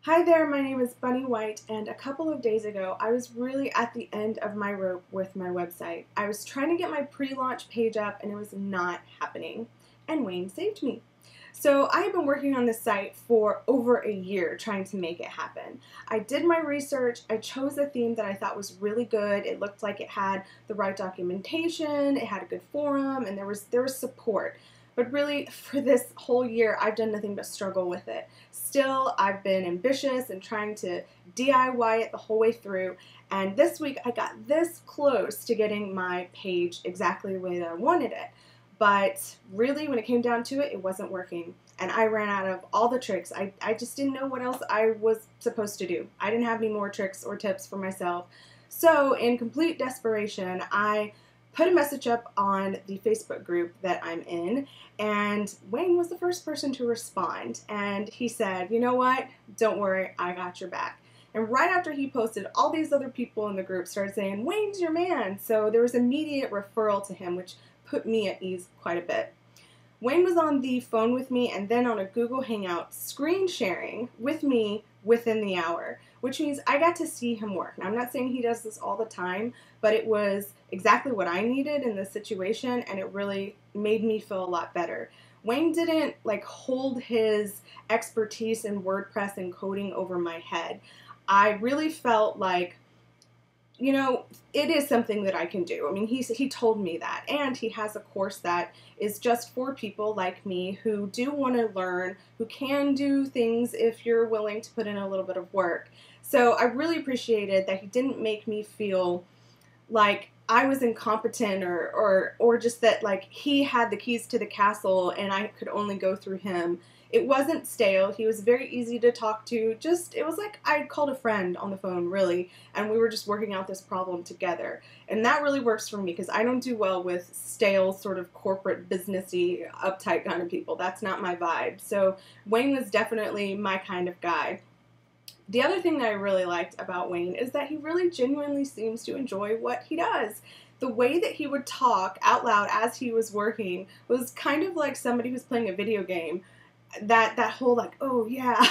Hi there, my name is Bunny White, and a couple of days ago I was really at the end of my rope with my website. I was trying to get my pre-launch page up and it was not happening, and Wayne saved me. So I have been working on this site for over a year trying to make it happen. I did my research, I chose a theme that I thought was really good. It looked like it had the right documentation, it had a good forum, and there was support. But really, for this whole year, I've done nothing but struggle with it. Still, I've been ambitious and trying to DIY it the whole way through. And this week, I got this close to getting my page exactly the way that I wanted it. But really, when it came down to it, it wasn't working. And I ran out of all the tricks. I just didn't know what else I was supposed to do. I didn't have any more tricks or tips for myself. So, in complete desperation, I put a message up on the Facebook group that I'm in, and Wayne was the first person to respond. And he said, "You know what? Don't worry, I got your back." And right after he posted, all these other people in the group started saying, "Wayne's your man." So there was immediate referral to him, which put me at ease quite a bit. Wayne was on the phone with me and then on a Google Hangout screen sharing with me within the hour, which means I got to see him work. Now, I'm not saying he does this all the time, but it was exactly what I needed in this situation, and it really made me feel a lot better. Wayne didn't hold his expertise in WordPress and coding over my head. I really felt like, it is something that I can do. I mean, he told me that, and he has a course that is just for people like me who do want to learn, who can do things if you're willing to put in a little bit of work. So I really appreciated that he didn't make me feel like I was incompetent or just that he had the keys to the castle and I could only go through him. It wasn't stale. He was very easy to talk to. It was like I called a friend on the phone, really, and we were just working out this problem together. And that really works for me because I don't do well with stale, sort of corporate, businessy, uptight kind of people. That's not my vibe. So Wayne was definitely my kind of guy. The other thing that I really liked about Wayne is that he really genuinely seems to enjoy what he does. The way that he would talk out loud as he was working was kind of like somebody who's playing a video game. That whole oh yeah,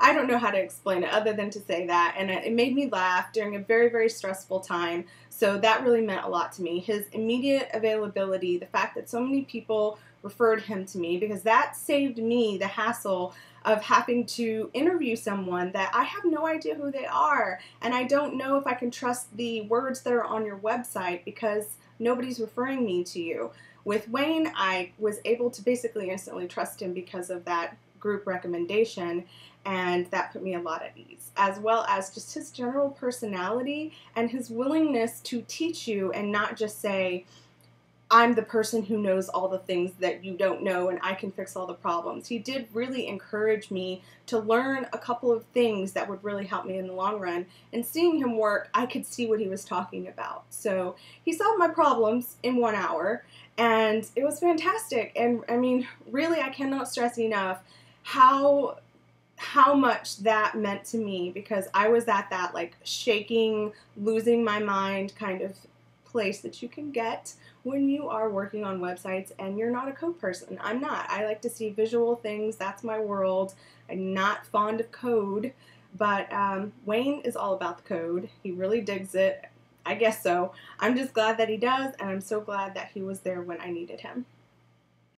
I don't know how to explain it other than to say that, and it made me laugh during a very, very stressful time. So that really meant a lot to me. His immediate availability, the fact that so many people referred him to me, because that saved me the hassle of having to interview someone that I have no idea who they are, and I don't know if I can trust the words that are on your website because nobody's referring me to you. With Wayne, I was able to basically instantly trust him because of that group recommendation, and that put me a lot at ease, as well as just his general personality and his willingness to teach you and not just say, "I'm the person who knows all the things that you don't know and I can fix all the problems." He did really encourage me to learn a couple of things that would really help me in the long run. And seeing him work, I could see what he was talking about. So he solved my problems in 1 hour, and it was fantastic. And I mean, really, I cannot stress enough how much that meant to me, because I was at that shaking, losing my mind kind of place that you can get when you are working on websites and you're not a code person. I'm not. I like to see visual things. That's my world. I'm not fond of code, but Wayne is all about the code. He really digs it. I guess so. I'm just glad that he does, and I'm so glad that he was there when I needed him.